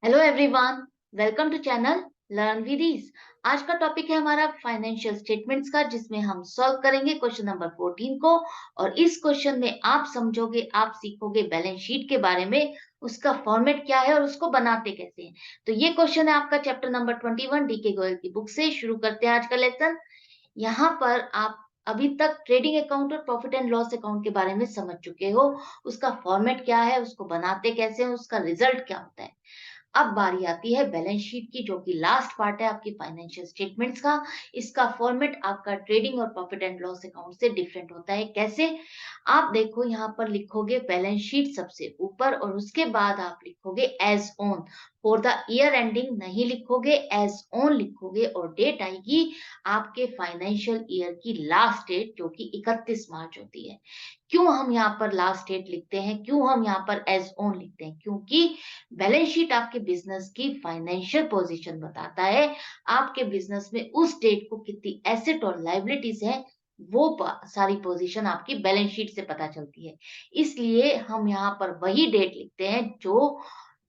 Hello everyone, welcome to channel learn with ease. आज का topic है हमारा फाइनेंशियल स्टेटमेंट्स का, जिसमें हम सॉल्व करेंगे क्वेश्चन नंबर 14 को। और इस क्वेश्चन में आप समझोगे, आप सीखोगे बैलेंस शीट के बारे में, उसका फॉर्मेट क्या है और उसको बनाते कैसे हैं। तो ये क्वेश्चन है आपका चैप्टर नंबर 21 डीके गोयल की बुक से। शुरू करते हैं आज का लेसन। यहाँ पर आप अभी तक ट्रेडिंग अकाउंट और प्रॉफिट एंड लॉस अकाउंट के बारे में समझ चुके हो। उसका फॉर्मेट क्या है, उसको बनाते कैसे हैं, उसका रिजल्ट क्या होता है। अब बारी आती है बैलेंस शीट की, जो कि लास्ट पार्ट है आपकी फाइनेंशियल स्टेटमेंट्स का। इसका फॉर्मेट आपका ट्रेडिंग और प्रॉफिट एंड लॉस अकाउंट से डिफरेंट होता है। कैसे? आप देखो, यहाँ पर लिखोगे बैलेंस शीट सबसे ऊपर और उसके बाद आप लिखोगे as on. For the year ending नहीं लिखोगे, एज ऑन लिखोगे। और डेट आएगी आपके फाइनेंशियल ईयर की लास्ट डेट, जो कि 31 मार्च होती है। क्यों हम यहाँ पर लास्ट डेट लिखते हैं, क्यों हम यहाँ पर एज ऑन लिखते हैं? क्योंकि बैलेंस शीट आपके बिजनेस की फाइनेंशियल पोजीशन बताता है। आपके बिजनेस में उस डेट को कितनी एसेट और लायबिलिटीज है, वो सारी पोजीशन आपकी बैलेंस शीट से पता चलती है। इसलिए हम यहाँ पर वही डेट लिखते हैं जो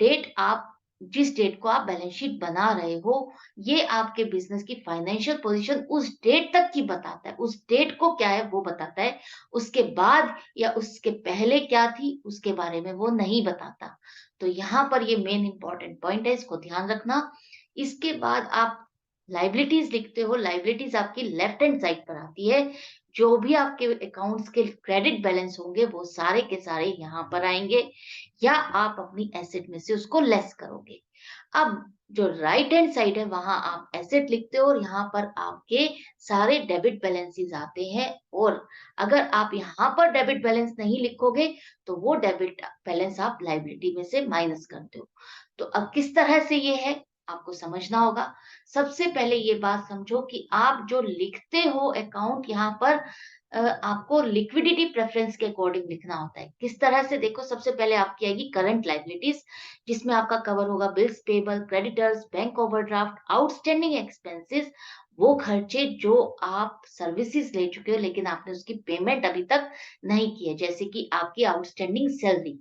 डेट आप जिस डेट को आप बैलेंस शीट बना रहे हो। ये आपके बिजनेस की फाइनेंशियल पोजीशन उस डेट तक की बताता है। उस डेट को क्या है वो बताता है। उसके बाद या उसके पहले क्या थी उसके बारे में वो नहीं बताता। तो यहाँ पर ये मेन इंपॉर्टेंट पॉइंट है, इसको ध्यान रखना। इसके बाद आप लाइबिलिटीज लिखते हो। लाइबिलिटीज आपकी लेफ्ट हैंड साइड पर आती है। जो भी आपके अकाउंट्स के क्रेडिट बैलेंस होंगे वो सारे के सारे यहाँ पर आएंगे, या आप अपनी एसेट में से उसको लेस करोगे। अब जो राइट हैंड साइड है वहां आप एसेट लिखते हो और यहाँ पर आपके सारे डेबिट बैलेंसेस आते हैं। और अगर आप यहाँ पर डेबिट बैलेंस नहीं लिखोगे तो वो डेबिट बैलेंस आप लाइबिलिटी में से माइनस करते हो। तो अब किस तरह से ये है आपको समझना होगा। सबसे पहले ये बात समझो कि आप जो लिखते हो अकाउंट, यहाँ पर आपको लिक्विडिटी प्रेफरेंस के अकॉर्डिंग लिखना होता है। किस तरह से? देखो, सबसे पहले आपकी आएगी करंट लायबिलिटीज, जिसमें आपका कवर होगा bills payable, creditors, bank overdraft, outstanding expenses. वो खर्चे जो आप सर्विसेज ले चुके हो लेकिन आपने उसकी पेमेंट अभी तक नहीं की है, जैसे कि आपकी आउटस्टैंडिंग सैलरी।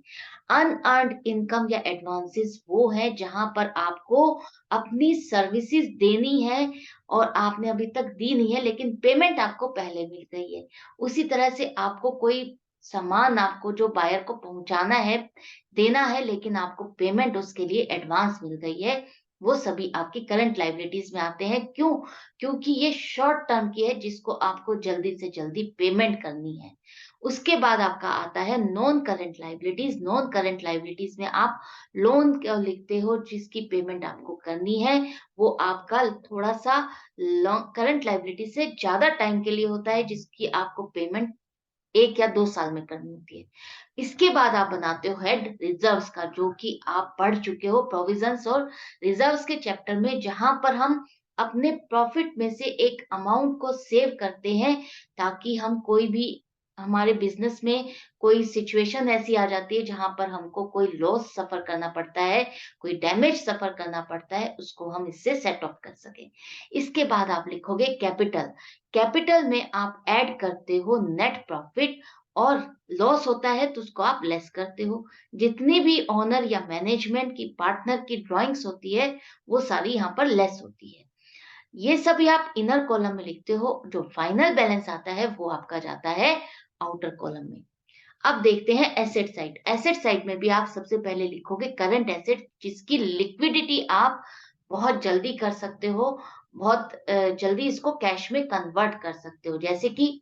अनअर्न्ड इनकम या एडवांसेस वो है जहां पर आपको अपनी सर्विसेज देनी है और आपने अभी तक दी नहीं है लेकिन पेमेंट आपको पहले मिल गई है। उसी तरह से आपको कोई सामान, आपको जो बायर को पहुंचाना है, देना है, लेकिन आपको पेमेंट उसके लिए एडवांस मिल गई है, वो सभी आपकी करंट लायबिलिटीज में आते हैं। क्यों? क्योंकि ये शॉर्ट टर्म की है जिसको आपको जल्दी से जल्दी पेमेंट करनी है। उसके बाद आपका आता है non current liabilities. Non current liabilities में आप लोन लिखते हो जिसकी पेमेंट आपको करनी है। वो आपका थोड़ा सा करंट लायबिलिटी से ज्यादा टाइम के लिए होता है, जिसकी आपको पेमेंट 1 या 2 साल में करनी होती है। इसके बाद आप बनाते हो हेड रिजर्व्स का, जो कि आप पढ़ चुके हो प्रोविजंस और रिजर्व्स के चैप्टर में, जहां पर हम अपने प्रॉफिट में से एक अमाउंट को सेव करते हैं, ताकि हम कोई भी हमारे बिजनेस में कोई सिचुएशन ऐसी आ जाती है जहां पर हमको कोई लॉस सफर करना पड़ता है, कोई डैमेज सफर करना पड़ता है, उसको हम इससे सेट ऑफ कर सके। इसके बाद आप लिखोगे कैपिटल। कैपिटल में आप ऐड करते हो नेट प्रॉफिट, और लॉस होता है तो उसको आप लेस करते हो। जितनी भी ओनर या मैनेजमेंट की, पार्टनर की ड्राइंग्स होती है, वो सारी यहाँ पर लेस होती है। ये सभी आप इनर कॉलम में लिखते हो। जो फाइनल बैलेंस आता है वो आपका जाता है आउटर कॉलम में। अब देखते हैं एसेट साइड। एसेट साइड में भी आप सबसे पहले लिखोगे करंट एसेट, जिसकी लिक्विडिटी आप बहुत जल्दी कर सकते हो, बहुत जल्दी इसको कैश में कन्वर्ट कर सकते हो, जैसे कि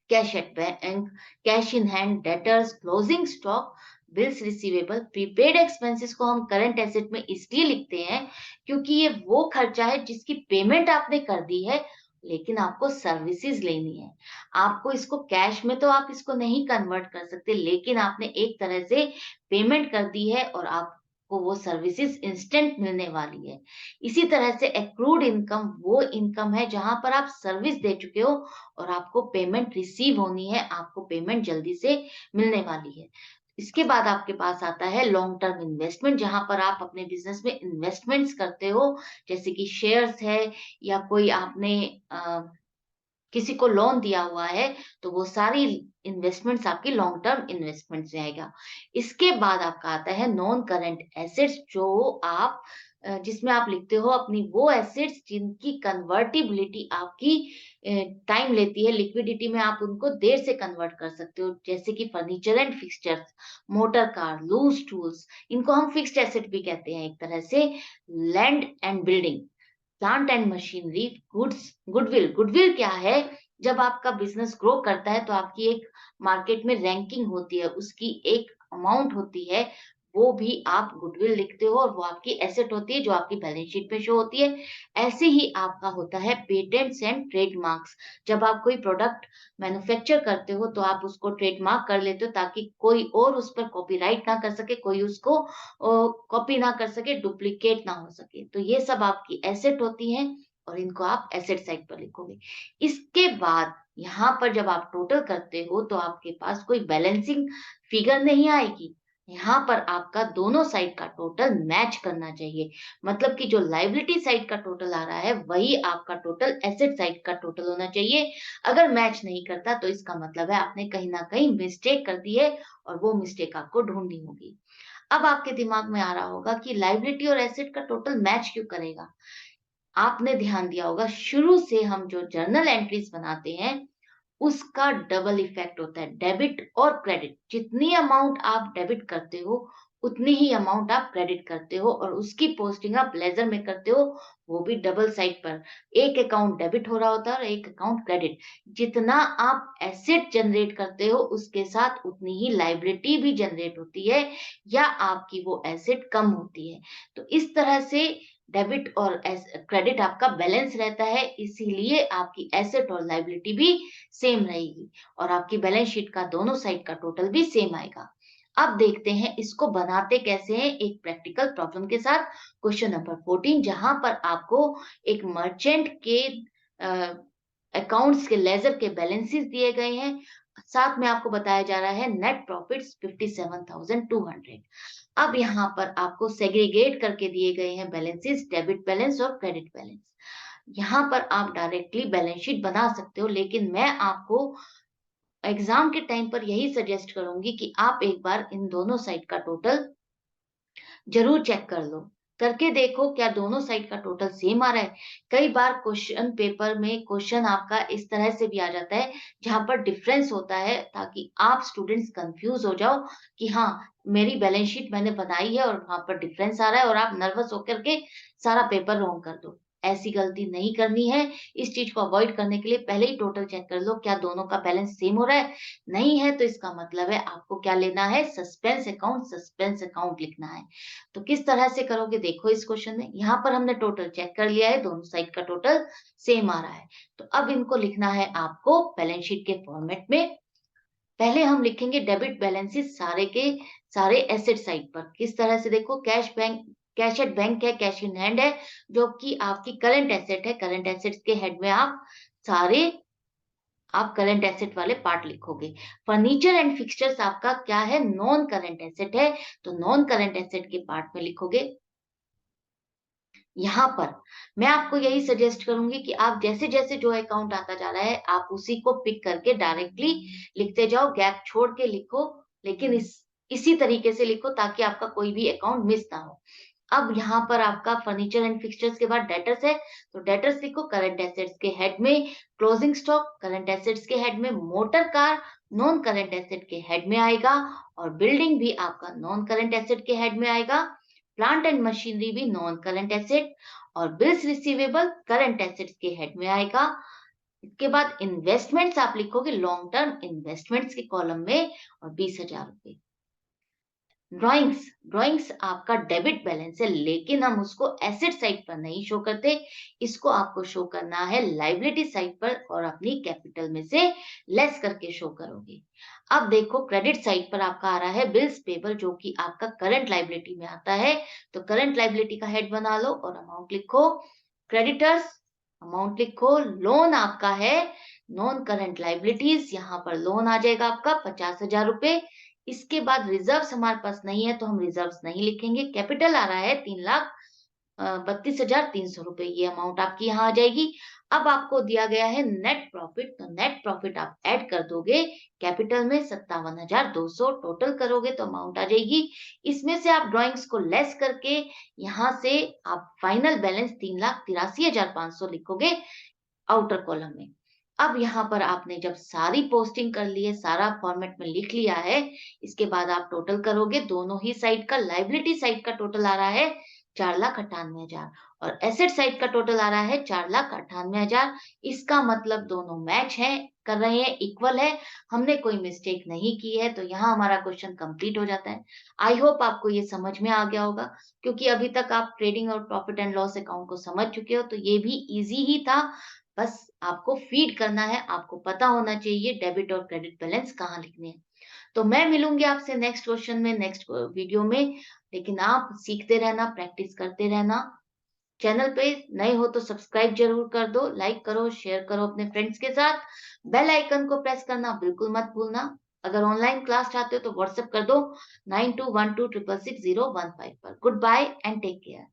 cash at bank, cash in hand, debtors, closing stock, bills receivable. Prepaid expenses को हम करंट एसेट में इसलिए लिखते हैं क्योंकि ये वो खर्चा है जिसकी पेमेंट आपने कर दी है लेकिन आपको सर्विसेज लेनी है। आपको इसको कैश में तो आप इसको नहीं कन्वर्ट कर सकते, लेकिन आपने एक तरह से पेमेंट कर दी है और आपको वो सर्विसेज इंस्टेंट मिलने वाली है। इसी तरह से एक्रूड इनकम वो इनकम है जहां पर आप सर्विस दे चुके हो और आपको पेमेंट रिसीव होनी है, आपको पेमेंट जल्दी से मिलने वाली है। इसके बाद आपके पास आता है लॉन्ग टर्म इन्वेस्टमेंट, जहां पर आप अपने बिजनेस में इन्वेस्टमेंट्स करते हो, जैसे कि शेयर्स है, या कोई आपने किसी को लोन दिया हुआ है, तो वो सारी इन्वेस्टमेंट्स आपकी लॉन्ग टर्म इन्वेस्टमेंट्स में आएगा। इसके बाद आपका आता है नॉन करंट एसेट्स, जो आप जिसमें आप लिखते हो अपनी वो एसेट्स जिनकी कन्वर्टिबिलिटी आपकी टाइम लेती है, लिक्विडिटी में आप उनको देर से कन्वर्ट कर सकते हो, जैसे कि furniture and fixtures, motor car, loose tools, इनको हम फिक्स्ड एसेट भी कहते हैं एक तरह से। Land and building, plant and machinery, goodwill. Goodwill क्या है? जब आपका बिजनेस ग्रो करता है तो आपकी एक मार्केट में रैंकिंग होती है, उसकी एक अमाउंट होती है, वो भी आप गुडविल लिखते हो और वो आपकी एसेट होती है जो आपकी बैलेंस शीट पे शो होती है। ऐसे ही आपका होता है पेटेंट्स एंड ट्रेडमार्क्स। जब आप कोई प्रोडक्ट मैन्युफैक्चर करते हो तो आप उसको ट्रेडमार्क कर लेते हो ताकि कोई और उस पर कॉपीराइट ना कर सके, कोई उसको कॉपी ना कर सके, डुप्लीकेट ना हो सके। तो ये सब आपकी एसेट होती हैं और इनको आप एसेट साइड पर लिखोगे। इसके बाद यहाँ पर जब आप टोटल करते हो तो आपके पास कोई बैलेंसिंग फिगर नहीं आएगी। यहाँ पर आपका दोनों साइड का टोटल मैच करना चाहिए। मतलब कि जो लायबिलिटी साइड का टोटल आ रहा है वही आपका टोटल एसेट साइड का टोटल होना चाहिए। अगर मैच नहीं करता तो इसका मतलब है आपने कहीं न कहीं मिस्टेक कर दी है और वो मिस्टेक आपको ढूँढनी होगी। अब आपके दिमाग में आ रहा होगा कि लायबिलिटी और एसेट का टोटल मैच क्यों करेगा? आपने ध्यान दिया होगा शुरू से हम जो जर्नल एंट्रीज बनाते हैं उसका डबल इफेक्ट होता है, डेबिट और क्रेडिट। जितनी अमाउंट आप डेबिट करते हो, उतनी ही अमाउंट आप क्रेडिट करते हो और उसकी पोस्टिंग आप लेजर में करते हो, वो भी डबल साइड पर। एक अकाउंट डेबिट हो रहा होता है और एक अकाउंट क्रेडिट। जितना आप एसेट जनरेट करते हो, उसके साथ उतनी ही लायबिलिटी भी जनरेट होती है या आपकी वो एसेट कम होती है। तो इस तरह से डेबिट और क्रेडिट आपका बैलेंस रहता है, इसीलिए आपकी एसेट और लायबिलिटी भी सेम रहेगी और आपकी बैलेंस शीट का दोनों साइड का टोटल भी सेम आएगा। अब देखते हैं इसको बनाते कैसे हैं एक प्रैक्टिकल प्रॉब्लम के साथ। क्वेश्चन नंबर 14, जहां पर आपको एक मर्चेंट के अकाउंट्स के लेजर के बैलेंसेस दिए गए हैं, साथ में आपको बताया जा रहा है नेट प्रॉफिट्स 57,200। अब यहाँ पर आपको सेग्रीगेट करके दिए गए हैं बैलेंसेस, डेबिट बैलेंस और क्रेडिट बैलेंस। यहाँ पर आप डायरेक्टली बैलेंस शीट बना सकते हो, लेकिन मैं आपको एग्जाम के टाइम पर यही सजेस्ट करूंगी कि आप एक बार इन दोनों साइड का टोटल जरूर चेक कर लो। करके देखो क्या दोनों साइड का टोटल सेम आ रहा है। कई बार क्वेश्चन पेपर में क्वेश्चन आपका इस तरह से भी आ जाता है जहां पर डिफरेंस होता है, ताकि आप स्टूडेंट्स कंफ्यूज हो जाओ कि हाँ, मेरी बैलेंस शीट मैंने बनाई है और वहां पर डिफरेंस आ रहा है और आप नर्वस होकर के सारा पेपर रॉन्ग कर दो। ऐसी गलती नहीं करनी है। इस चीज को अवॉइड करने के लिए पहले ही टोटल चेक कर लो क्या दोनों का बैलेंस सेम हो रहा है। नहीं है तो इसका मतलब है आपको क्या लेना है, सस्पेंस अकाउंट लिखना है। तो किस तरह से करोगे देखो इस क्वेश्चन में। यहाँ पर हमने टोटल चेक कर लिया है, दोनों साइड का टोटल सेम आ रहा है। तो अब इनको लिखना है आपको बैलेंस शीट के फॉर्मेट में। पहले हम लिखेंगे डेबिट बैलेंसेस सारे के सारे एसेट साइड पर। किस तरह से देखो, कैश एट बैंक है, कैश इन हैंड है, जो कि आपकी करंट एसेट है। करंट एसेट्स के हेड में सारे आप करंट एसेट वाले पार्ट लिखोगे। फर्नीचर एंड फिक्सचर्स आपका क्या है, नॉन करंट एसेट है, तो नॉन करंट एसेट के पार्ट में लिखोगे। यहाँ पर मैं आपको यही सजेस्ट करूंगी कि आप जैसे-जैसे जो अकाउंट आता जा रहा है, आप उसी को पिक करके डायरेक्टली लिखते जाओ, गैप छोड़ के लिखो, लेकिन इसी तरीके से लिखो ताकि आपका कोई भी अकाउंट मिस ना हो। अब यहाँ पर आपका फर्नीचर एंड फिक्सचर्स के बाद डेटर्स है, तो डेटर्स लिखो करंट एसेट्स के हेड में, क्लोजिंग स्टॉक करंट एसेट्स के हेड में, motor car non current asset के हेड में आएगा और बिल्डिंग भी आपका नॉन करंट एसेट के हेड में आएगा। प्लांट एंड मशीनरी भी नॉन करंट एसेट और बिल्स रिसीवेबल करंट एसेट्स के हेड में आएगा। इसके बाद इन्वेस्टमेंट्स आप लिखोगे लॉन्ग टर्म इन्वेस्टमेंट्स के कॉलम में और 20,000 रुपए। ड्राइंग्स ड्राइंग्स आपका डेबिट बैलेंस है, लेकिन हम उसको एसेट साइड पर नहीं शो करते। इसको आपको शो करना है लायबिलिटी साइड पर और अपनी कैपिटल में से लेस करके शो करोगे। अब देखो क्रेडिट साइड पर आपका आ रहा है बिल्स पेबल, जो कि आपका करंट लायबिलिटी में आता है। तो करंट लायबिलिटी का हेड बना लो और अमाउंट लिखो। क्रेडिटर्स अमाउंट लिखो। लोन आपका है नॉन करंट लायबिलिटीज, यहाँ पर लोन आ जाएगा आपका 50,000 रुपए। इसके बाद रिजर्व्स हमारे पास नहीं है तो हम रिजर्व्स नहीं लिखेंगे। कैपिटल आ रहा है 3,32,300 रुपए, ये अमाउंट आपकी यहाँ आ जाएगी। अब आपको दिया गया है नेट प्रॉफिट, तो नेट प्रॉफिट आप ऐड कर दोगे कैपिटल में 57,200, टोटल करोगे तो अमाउंट आ जाएगी। इसमें से आप ड्राइंग्स को लेस करके यहाँ से आप फाइनल बैलेंस 3,83,500 लिखोगे आउटर कॉलम में। अब यहाँ पर आपने जब सारी पोस्टिंग कर ली है, सारा फॉर्मेट में लिख लिया है, इसके बाद आप टोटल करोगे दोनों ही साइड का। लायबिलिटी साइड का टोटल आ रहा है 4,98,000 और एसेट साइड का टोटल आ रहा है 4,98,000। इसका मतलब दोनों मैच है, कर रहे हैं, इक्वल है। हमने कोई मिस्टेक नहीं की है, तो यहाँ हमारा क्वेश्चन कंप्लीट हो जाता है। आई होप आपको ये समझ में आ गया होगा, क्योंकि अभी तक आप ट्रेडिंग और प्रॉफिट एंड लॉस अकाउंट को समझ चुके हो, तो ये भी इजी ही था। बस आपको फीड करना है, आपको पता होना चाहिए डेबिट और क्रेडिट बैलेंस कहाँ लिखने हैं। तो मैं मिलूंगी आपसे नेक्स्ट क्वेश्चन में, नेक्स्ट वीडियो में। लेकिन आप सीखते रहना, प्रैक्टिस करते रहना। चैनल पे नए हो तो सब्सक्राइब जरूर कर दो, लाइक करो, शेयर करो अपने फ्रेंड्स के साथ। बेल आइकन को प्रेस करना बिल्कुल मत भूलना। अगर ऑनलाइन क्लास चाहते हो तो व्हाट्सएप कर दो 9212666015 पर। Good bye and take care.